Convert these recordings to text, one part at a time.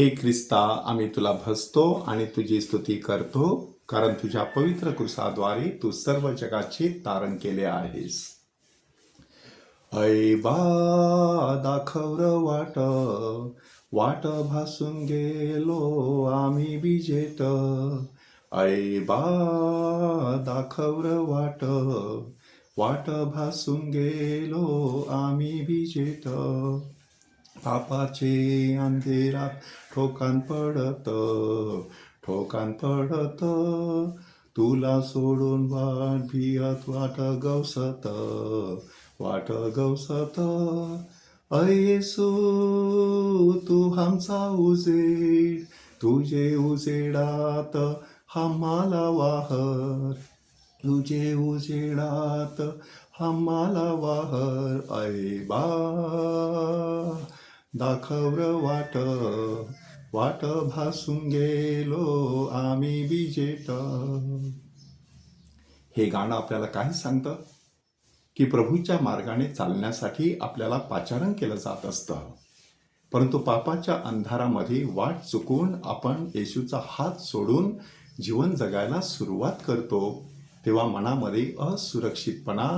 हे ख्रिस्ता, आम्ही तुला भजतो आणि तुझी स्तुती करतो, कारण तुझ्या पवित्र कृसाद्वारे तू सर्व जगाचे तारण केले आहेस. ऐबा दाखवर वाट, वाट भासून गेलो आम्ही विजेत. ऐबा दाखवर वाट, वाट भासून गेलो आम्ही विजेत. पापाचे अंधेरात ठोकान पडत, ठोकान पडत, तुला सोडून वाट भियत वाट गवसत, वाट गवसत. येसू तू आमचा उजेड, तुझे उजेडात आम्हाला वाहर, तुझे उजेडात आम्हाला वाहर. ऐबा दाखवर वाट, वाट भासून गेलो आम्ही विजेत. हे गाणं आपल्याला काय सांगतं की प्रभूच्या मार्गाने चालण्यासाठी आपल्याला पाचारण केलं जात असतं, परंतु पापाच्या अंधारामध्ये वाट चुकून आपण येशूचा हात सोडून जीवन जगायला सुरुवात करतो, तेव्हा मनामध्ये असुरक्षितपणा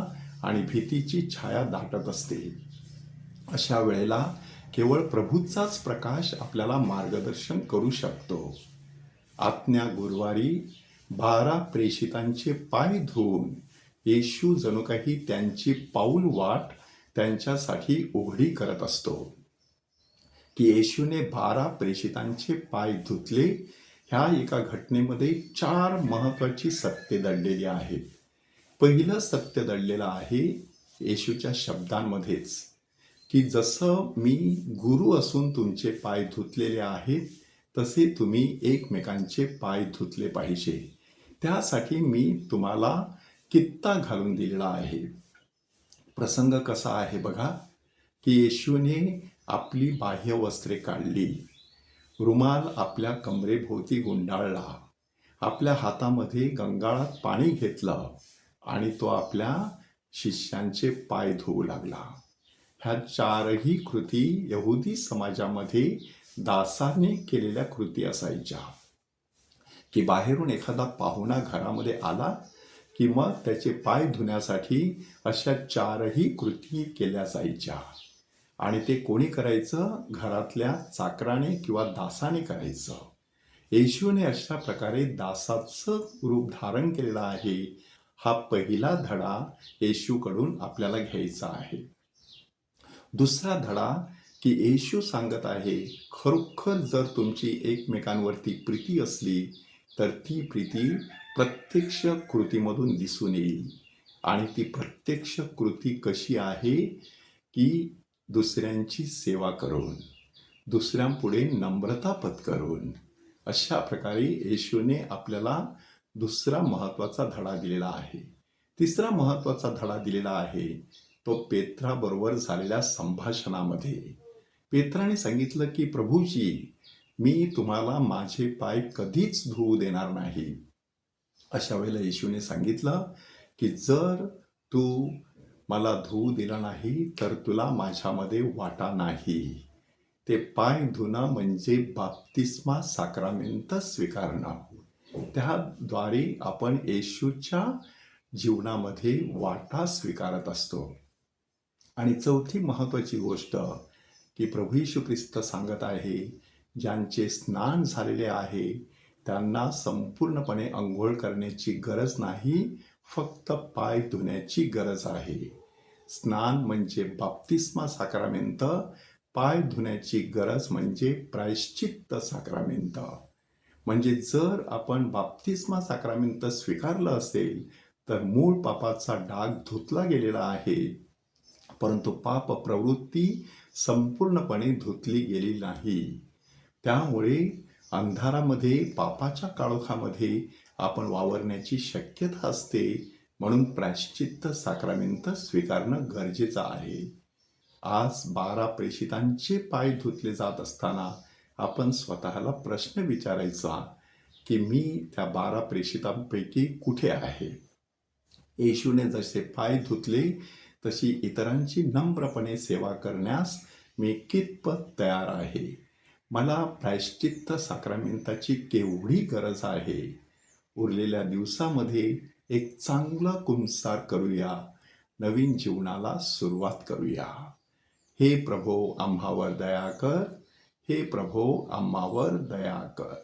आणि भीतीची छाया दाटत असते. अशा वेळेला केवळ प्रभूचाच प्रकाश आपल्याला मार्गदर्शन करू शकतो. आज्ञा गुरुवारी 12 प्रेषितांचे पाय धुवून येशू जणू काही त्यांची पाऊल वाट त्यांच्यासाठी उघडी करत असतो. की येशूने 12 प्रेषितांचे पाय धुतले, ह्या एका घटनेमध्ये 4 महत्त्वाची सत्य दडलेली आहेत. पहिलं सत्य दडलेलं आहे येशूच्या शब्दांमध्येच, की जसं मी गुरु असून तुमचे पाय धुतलेले आहेत, तसे तुम्ही एकमेकांचे पाय धुतले पाहिजे. त्यासाठी मी तुम्हाला कित्ता घालून दिलेला आहे. प्रसंग कसा आहे बघा, की येशूने आपली बाह्य वस्त्रे काढली, रुमाल आपल्या कमरेभोवती गुंडाळला, आपल्या हातामध्ये गंगाळात पाणी घेतलं आणि तो आपल्या शिष्यांचे पाय धुवू लागला. ह्या 4ही कृती यहुदी समाजामध्ये दासाने केलेल्या कृती असायच्या. की बाहेरून एखादा पाहुणा घरामध्ये आला की मग त्याचे पाय धुण्यासाठी अशा 4ही कृती केल्या जायच्या. आणि ते कोणी करायचं? घरातल्या चाकराने किंवा दासाने करायचं. येशूने अशा प्रकारे दासाचं रूप धारण केलेलं आहे. हा पहिला धडा येशूकडून आपल्याला घ्यायचा आहे. दुसरा धडा, की येशू सांगत आहे, खरोखर जर तुमची एकमेकांवरती प्रीती असली तर ती प्रीती प्रत्यक्ष कृतीमधून दिसून येईल. आणि ती प्रत्यक्ष कृती कशी आहे? की दुसऱ्यांची सेवा करून, दुसऱ्यांपुढे नम्रता पत्करून. अशा प्रकारे येशूने आपल्याला दुसरा महत्त्वाचा धडा दिलेला आहे. तिसरा महत्त्वाचा धडा दिलेला आहे तो पेत्राबरोबर झालेल्या संभाषणामध्ये. पेत्राने सांगितलं की प्रभूजी, मी तुम्हाला माझे पाय कधीच धुवू देणार नाही. अशा वेळेला येशूने सांगितलं की जर तू मला धुवू दिला नाही तर तुला माझ्यामध्ये वाटा नाही. ते पाय धुणं म्हणजे बाप्तिस्मा साक्रामेंट स्वीकारणं. त्याद्वारे आपण येशूच्या जीवनामध्ये वाटा स्वीकारत असतो. आणि चौथी महत्त्वाची गोष्ट, की प्रभू येशू ख्रिस्त सांगत आहे, ज्यांचे स्नान झालेले आहे त्यांना संपूर्णपणे अंघोळ करण्याची गरज नाही, फक्त पाय धुण्याची गरज आहे. स्नान म्हणजे बाप्तिस्मा साक्रामेंट, पाय धुण्याची गरज म्हणजे प्रायश्चित्त साक्रामेंट. म्हणजे जर आपण बाप्तिस्मा साक्रामेंट स्वीकारलं असेल तर मूळ पापाचा डाग धुतला गेलेला आहे, परंतु पाप प्रवृत्ती संपूर्णपणे धुतली गेली नाही. त्यामुळे अंधारामध्ये, पापाच्या काळोखामध्ये आपण वावरण्याची शक्यता असते. म्हणून प्रायश्चित्त साक्रामेंट स्वीकारणं गरजेचं आहे. आज 12 प्रेषितांचे पाय धुतले जात असताना आपण स्वतःला प्रश्न विचारायचा की मी त्या 12 प्रेषितांपैकी कुठे आहे? येशूने जसे पाय धुतले तशी इतरांची नम्रपणे सेवा करण्यास मी कितपत तयार आहे? मला प्रायश्चित्त साक्रामेंताची केवढी गरज आहे. उरलेल्या दिवसामध्ये एक चांगलं कुंसार करूया, नवीन जीवनाला सुरुवात करूया. हे प्रभो आम्हावर दया कर, हे प्रभो आम्हावर दया कर.